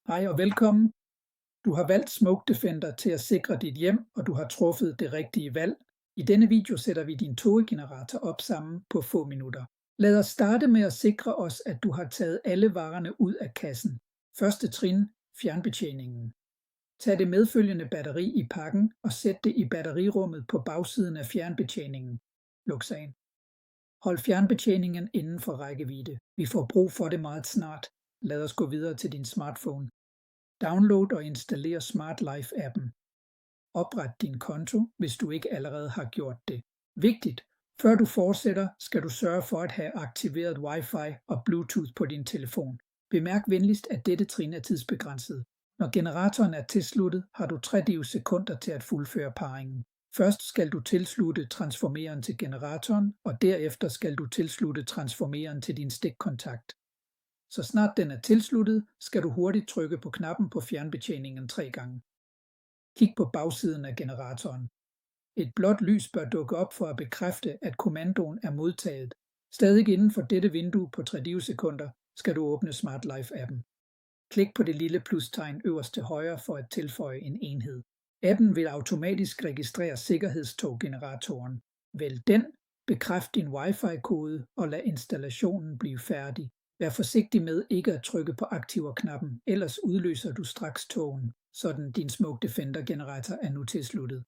Hej og velkommen. Du har valgt Smoke Defender til at sikre dit hjem, og du har truffet det rigtige valg. I denne video sætter vi din togegenerator op sammen på få minutter. Lad os starte med at sikre os, at du har taget alle varerne ud af kassen. Første trin: fjernbetjeningen. Tag det medfølgende batteri i pakken og sæt det i batterirummet på bagsiden af fjernbetjeningen. Luk sagen. Hold fjernbetjeningen inden for rækkevidde. Vi får brug for det meget snart. Lad os gå videre til din smartphone. Download og installér Smart Life-appen. Opret din konto, hvis du ikke allerede har gjort det. Vigtigt: før du fortsætter, skal du sørge for at have aktiveret Wi-Fi og Bluetooth på din telefon. Bemærk venligst, at dette trin er tidsbegrænset. Når generatoren er tilsluttet, har du 30 sekunder til at fuldføre parringen. Først skal du tilslutte transformeren til generatoren, og derefter skal du tilslutte transformeren til din stikkontakt. Så snart den er tilsluttet, skal du hurtigt trykke på knappen på fjernbetjeningen 3 gange. Kig på bagsiden af generatoren. Et blåt lys bør dukke op for at bekræfte, at kommandoen er modtaget. Stadig inden for dette vindue på 30 sekunder skal du åbne Smart Life-appen. Klik på det lille plustegn øverst til højre for at tilføje en enhed. Appen vil automatisk registrere sikkerhedstoggeneratoren. Vælg den, bekræft din Wi-Fi-kode og lad installationen blive færdig. Vær forsigtig med ikke at trykke på aktiver-knappen, ellers udløser du straks togen. Sådan: din Smoke Defender generator er nu tilsluttet.